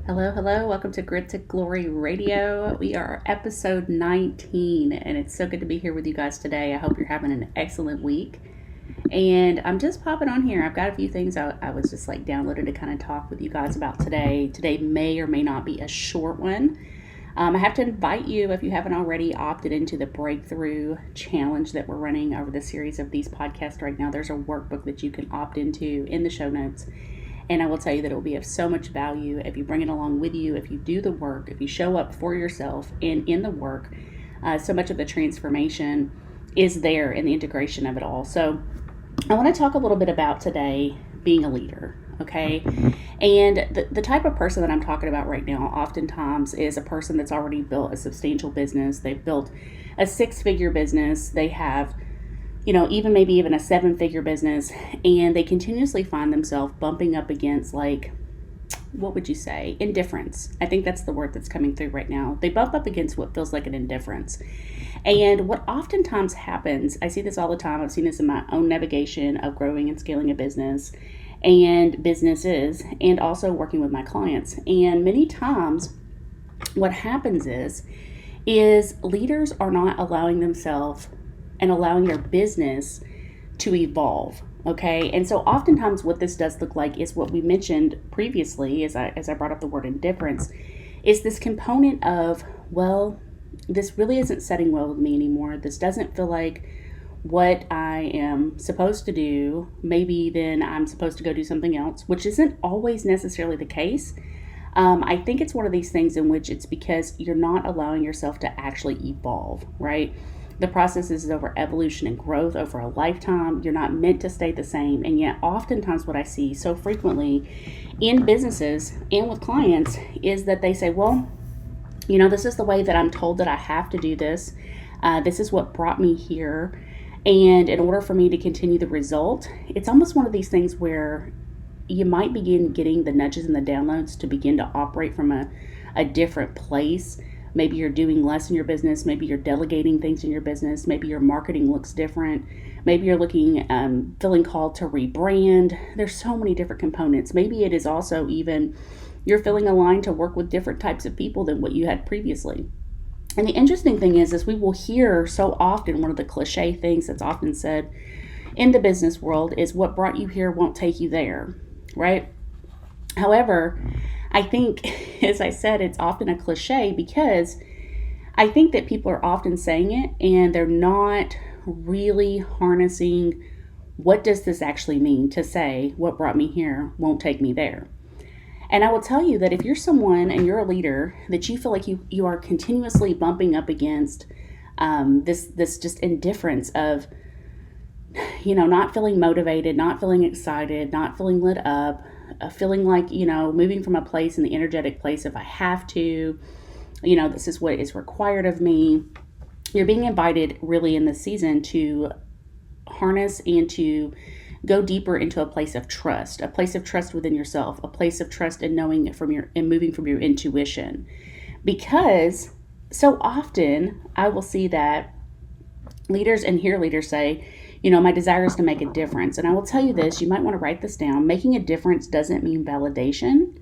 Hello, hello. Welcome to Grit to Glory Radio. We are episode 19, and it's so good to be here with you guys today. I hope you're having an excellent week. And I'm just popping on here. I've got a few things I was just like downloaded to kind of talk with you guys about today. Today may or may not be a short one. I have to invite you, if you haven't already opted into the Breakthrough Challenge that we're running over the series of these podcasts right now. There's a workbook that you can opt into in the show notes. And I will tell you that it will be of so much value if you bring it along with you, if you do the work, if you show up for yourself and in the work. So much of the transformation is there in the integration of it all. So I want to talk a little bit about today being a leader, okay? And the type of person that I'm talking about right now oftentimes is a person that's already built a substantial business. They've built a 6-figure business. They have even maybe even a 7-figure business, and they continuously find themselves bumping up against, like, what would you say? Indifference. I think that's the word that's coming through right now. They bump up against what feels like an indifference. And what oftentimes happens, I see this all the time. I've seen this in my own navigation of growing and scaling a business and businesses, and also working with my clients. And many times what happens is leaders are not allowing themselves and allowing their business to evolve, okay? And so oftentimes what this does look like is what we mentioned previously, as I brought up the word indifference, is this component of, well, this really isn't setting well with me anymore. This doesn't feel like what I am supposed to do. Maybe then I'm supposed to go do something else, which isn't always necessarily the case. I think it's one of these things in which it's because you're not allowing yourself to actually evolve, right? The process is over evolution and growth over a lifetime. You're not meant to stay the same. And yet oftentimes what I see so frequently in businesses and with clients is that they say, well, this is the way that I'm told that I have to do this. This is what brought me here. And in order for me to continue the result, it's almost one of these things where you might begin getting the nudges and the downloads to begin to operate from a different place. Maybe you're doing less in your business. Maybe you're delegating things in your business. Maybe your marketing looks different. Maybe you're feeling called to rebrand. There's so many different components. Maybe it is also even you're feeling aligned to work with different types of people than what you had previously. And the interesting thing is we will hear so often, one of the cliche things that's often said in the business world is what brought you here won't take you there, right? However, I think, as I said, it's often a cliche because I think that people are often saying it and they're not really harnessing what does this actually mean to say what brought me here won't take me there. And I will tell you that if you're someone and you're a leader that you feel like you are continuously bumping up against this just indifference of, not feeling motivated, not feeling excited, not feeling lit up, feeling like, moving from a place in the energetic place if I have to, this is what is required of me. You're being invited really in this season to harness and to go deeper into a place of trust within yourself, a place of trust in knowing and moving from your intuition. Because so often I will see that leaders and hear leaders say, my desire is to make a difference. And I will tell you this, you might want to write this down. Making a difference doesn't mean validation.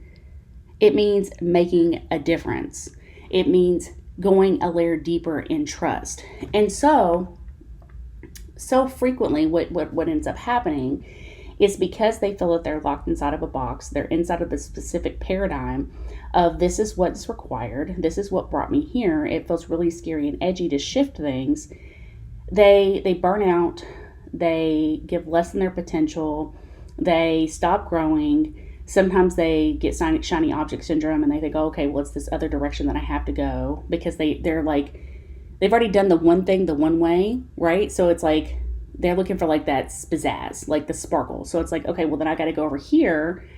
It means making a difference. It means going a layer deeper in trust. And so frequently what ends up happening is because they feel that they're locked inside of a box, they're inside of the specific paradigm of this is what's required, this is what brought me here. It feels really scary and edgy to shift things. They burn out. They give less than their potential. They stop growing. Sometimes they get shiny object syndrome and they think, oh, okay, well, it's this other direction that I have to go because they're like, they've already done the one thing the one way, right? So it's like they're looking for like that pizzazz, like the sparkle. So it's like, okay, well, then I got to go over here.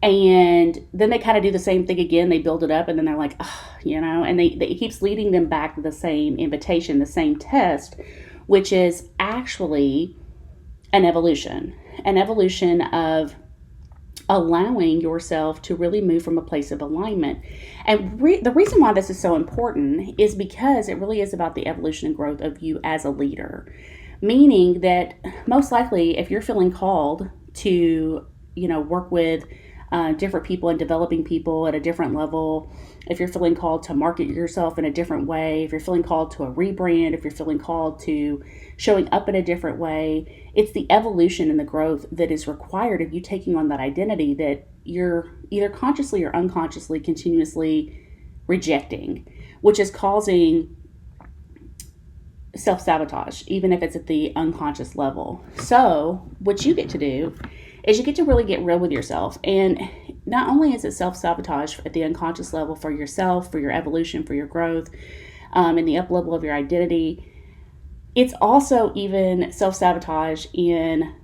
And then they kind of do the same thing again. They build it up and then they're like, and it keeps leading them back to the same invitation, the same test, which is actually an evolution of allowing yourself to really move from a place of alignment. And the reason why this is so important is because it really is about the evolution and growth of you as a leader. Meaning that most likely if you're feeling called to, work with different people and developing people at a different level, if you're feeling called to market yourself in a different way, if you're feeling called to a rebrand, if you're feeling called to showing up in a different way, it's the evolution and the growth that is required of you taking on that identity that you're either consciously or unconsciously continuously rejecting, which is causing self-sabotage, even if it's at the unconscious level. So what you get to do is you get to really get real with yourself. And not only is it self-sabotage at the unconscious level for yourself, for your evolution, for your growth, and the up level of your identity, it's also even self-sabotage in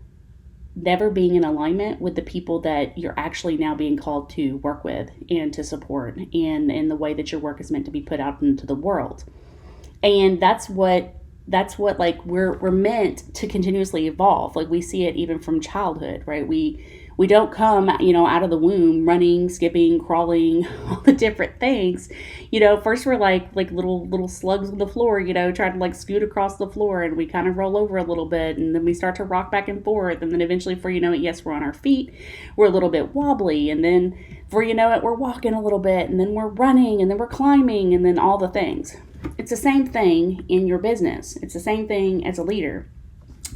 never being in alignment with the people that you're actually now being called to work with and to support, and in the way that your work is meant to be put out into the world. And that's what like we're meant to continuously evolve. Like we see it even from childhood, right? We don't come, out of the womb running, skipping, crawling, all the different things. First we're like little slugs on the floor, trying to like scoot across the floor, and we kind of roll over a little bit, and then we start to rock back and forth, and then eventually, before you know it, yes, we're on our feet, we're a little bit wobbly, and then before you know it, we're walking a little bit, and then we're running, and then we're climbing, and then all the things. It's the same thing in your business. It's the same thing as a leader.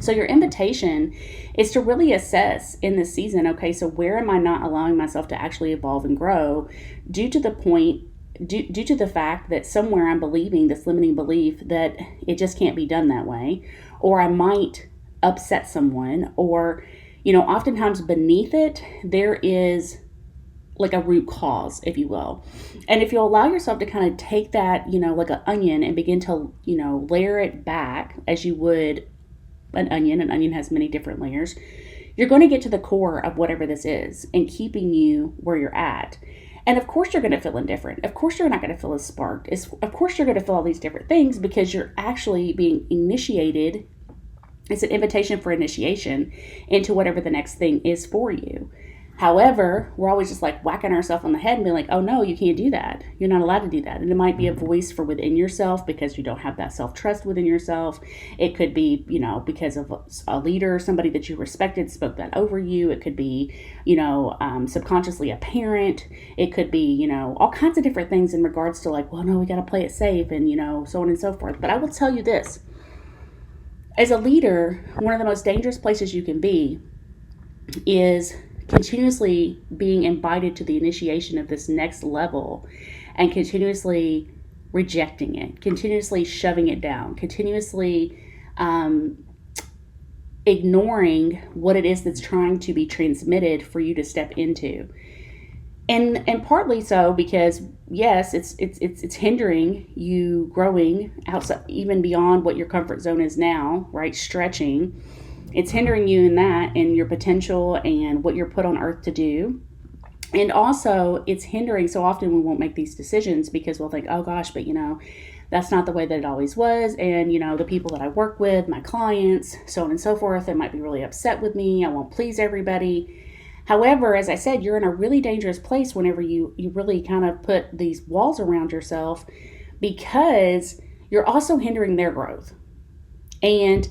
So your invitation is to really assess in this season, okay, so where am I not allowing myself to actually evolve and grow due to the fact that somewhere I'm believing this limiting belief that it just can't be done that way, or I might upset someone, or, oftentimes beneath it, there is like a root cause, if you will. And if you allow yourself to kind of take that, like an onion, and begin to, layer it back as you would an onion has many different layers, you're going to get to the core of whatever this is and keeping you where you're at. And of course you're going to feel indifferent. Of course you're not going to feel as sparked. Of course you're going to feel all these different things, because you're actually being initiated. It's an invitation for initiation into whatever the next thing is for you. However, we're always just like whacking ourselves on the head and being like, oh no, you can't do that. You're not allowed to do that. And it might be a voice for within yourself because you don't have that self-trust within yourself. It could be, because of a leader, somebody that you respected spoke that over you. It could be, subconsciously a parent. It could be, all kinds of different things in regards to like, well, no, we got to play it safe, and, so on and so forth. But I will tell you this, as a leader, one of the most dangerous places you can be is continuously being invited to the initiation of this next level and continuously rejecting it, continuously shoving it down, continuously ignoring what it is that's trying to be transmitted for you to step into. And partly so because, yes, it's hindering you growing outside, even beyond what your comfort zone is now, right? Stretching. It's hindering you in that and your potential and what you're put on earth to do. And also it's hindering, so often we won't make these decisions because we'll think, oh gosh, but that's not the way that it always was. And the people that I work with, my clients, so on and so forth, they might be really upset with me. I won't please everybody. However, as I said, you're in a really dangerous place whenever you really kind of put these walls around yourself, because you're also hindering their growth. And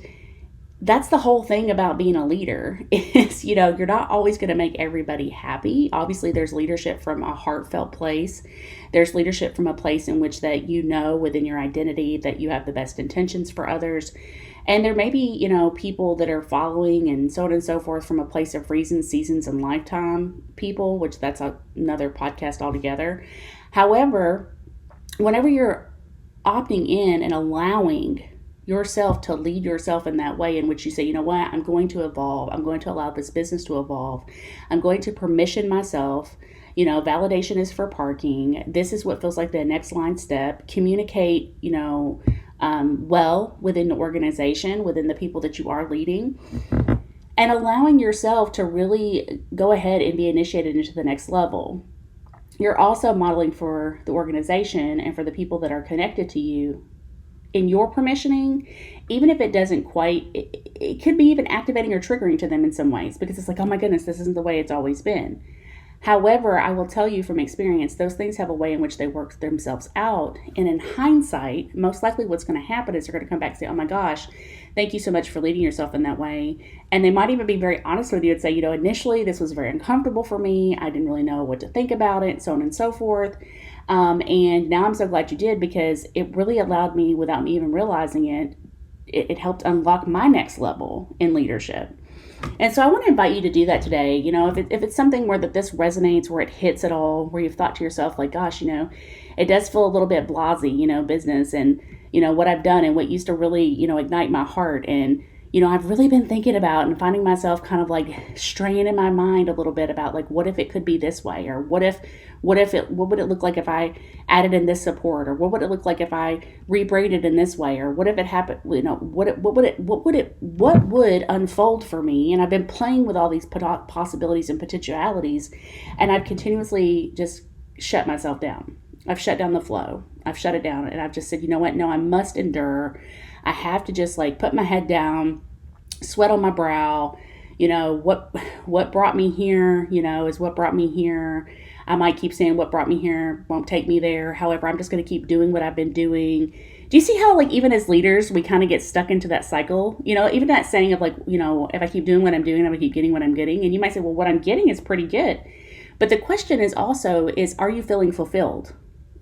that's the whole thing about being a leader is, you're not always going to make everybody happy. Obviously, there's leadership from a heartfelt place. There's leadership from a place in which that within your identity that you have the best intentions for others. And there may be, people that are following and so on and so forth from a place of reasons, seasons, and lifetime people, which that's another podcast altogether. However, whenever you're opting in and allowing yourself to lead yourself in that way in which you say, what, I'm going to evolve. I'm going to allow this business to evolve. I'm going to permission myself. Validation is for parking. This is what feels like the next line step. Communicate, well within the organization, within the people that you are leading, and allowing yourself to really go ahead and be initiated into the next level. You're also modeling for the organization and for the people that are connected to you in your permissioning, even if it doesn't quite, it could be even activating or triggering to them in some ways, because it's like, oh my goodness, this isn't the way it's always been. However, I will tell you from experience, those things have a way in which they work themselves out. And in hindsight, most likely what's going to happen is they're going to come back and say, oh my gosh, thank you so much for leading yourself in that way. And they might even be very honest with you and say, initially this was very uncomfortable for me. I didn't really know what to think about it, so on and so forth. And now I'm so glad you did, because it really allowed me, without me even realizing it, it helped unlock my next level in leadership. And so I want to invite you to do that today. If it's something where that this resonates, where it hits at all, where you've thought to yourself, like, gosh, it does feel a little bit blasé, business and, what I've done and what used to really, ignite my heart. And, I've really been thinking about and finding myself kind of like straying in my mind a little bit about like, what if it could be this way? Or what would it look like if I added in this support? Or what would it look like if I rebraided in this way? Or what if it happened, what would unfold for me? And I've been playing with all these possibilities and potentialities, and I've continuously just shut myself down. I've shut down the flow. I've shut it down, and I've just said, you know what? No, I must endure. I have to just like put my head down, sweat on my brow. What brought me here, is what brought me here. I might keep saying what brought me here won't take me there. However, I'm just going to keep doing what I've been doing. Do you see how, like, even as leaders, we kind of get stuck into that cycle? Even that saying of like, if I keep doing what I'm doing, I'm going to keep getting what I'm getting. And you might say, well, what I'm getting is pretty good. But the question is also, are you feeling fulfilled?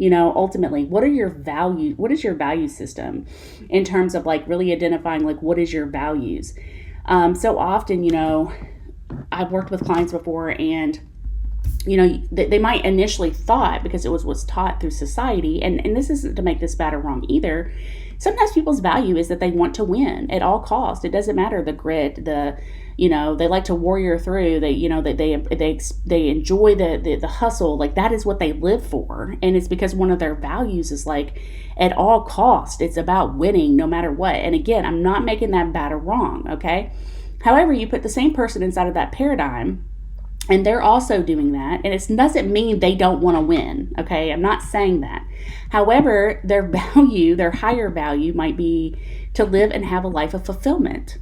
Ultimately, what are your values? What is your value system in terms of like really identifying like what is your values? So often, I've worked with clients before, and they might initially thought, because it was what's taught through society, and this isn't to make this bad or wrong either. Sometimes people's value is that they want to win at all costs. It doesn't matter the grit, they like to warrior through. They enjoy the hustle. Like, that is what they live for. And it's because one of their values is like, at all cost, it's about winning no matter what. And again, I'm not making that bad or wrong. Okay. However, you put the same person inside of that paradigm, and they're also doing that. And it doesn't mean they don't want to win. Okay. I'm not saying that. However, their higher value might be to live and have a life of fulfillment.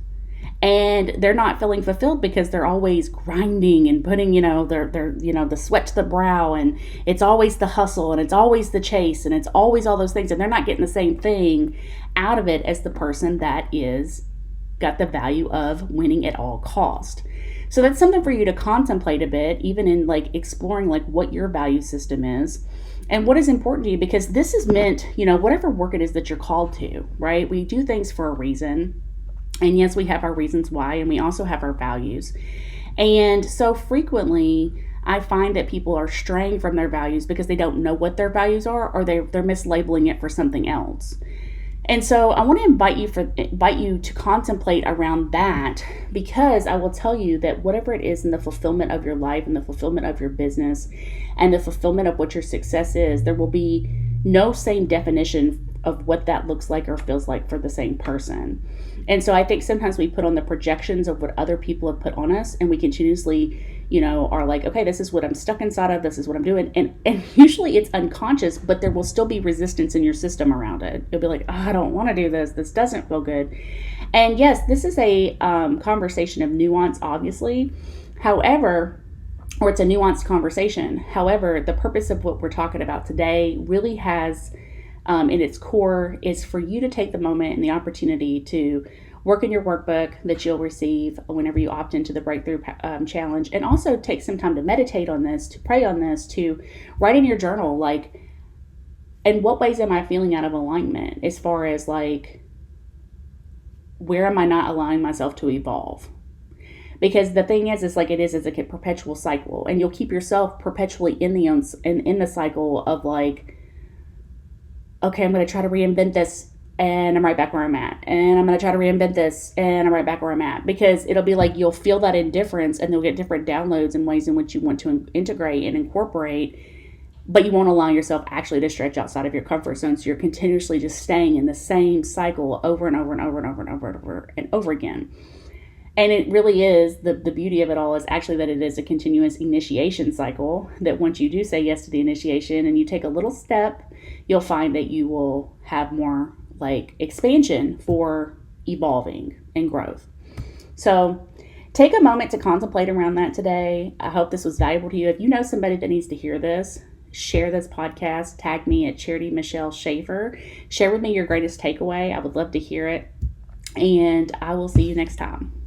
And they're not feeling fulfilled because they're always grinding and putting, their the sweat to the brow, and it's always the hustle, and it's always the chase, and it's always all those things. And they're not getting the same thing out of it as the person that is got the value of winning at all cost. So that's something for you to contemplate a bit, even in like exploring like what your value system is and what is important to you, because this is meant, whatever work it is that you're called to, right? We do things for a reason. And yes, we have our reasons why, and we also have our values. And so frequently, I find that people are straying from their values because they don't know what their values are, or they're mislabeling it for something else. And so I want to invite you to contemplate around that, because I will tell you that whatever it is in the fulfillment of your life and the fulfillment of your business and the fulfillment of what your success is, there will be no same definition of what that looks like or feels like for the same person. And so I think sometimes we put on the projections of what other people have put on us, and we continuously, are like, okay, this is what I'm stuck inside of, this is what I'm doing. And usually it's unconscious, but there will still be resistance in your system around it. You'll be like, oh, I don't want to do this. This doesn't feel good. And yes, this is a conversation of nuance, obviously. However, or it's a nuanced conversation. However, the purpose of what we're talking about today really has in its core is for you to take the moment and the opportunity to work in your workbook that you'll receive whenever you opt into the Breakthrough Challenge, and also take some time to meditate on this, to pray on this, to write in your journal, like, in what ways am I feeling out of alignment, as far as like, where am I not allowing myself to evolve? Because the thing is like, it's a perpetual cycle, and you'll keep yourself perpetually in the cycle of like, okay, I'm going to try to reinvent this, and I'm right back where I'm at. And I'm going to try to reinvent this, and I'm right back where I'm at. Because it'll be like, you'll feel that indifference, and you'll get different downloads and ways in which you want to integrate and incorporate, but you won't allow yourself actually to stretch outside of your comfort zone. So you're continuously just staying in the same cycle over and over and over and over and over and over and over again. And it really is, the beauty of it all is actually that it is a continuous initiation cycle, that once you do say yes to the initiation and you take a little step, you'll find that you will have more like expansion for evolving and growth. So take a moment to contemplate around that today. I hope this was valuable to you. If you know somebody that needs to hear this, share this podcast. Tag me at Charity Michelle Schaefer. Share with me your greatest takeaway. I would love to hear it. And I will see you next time.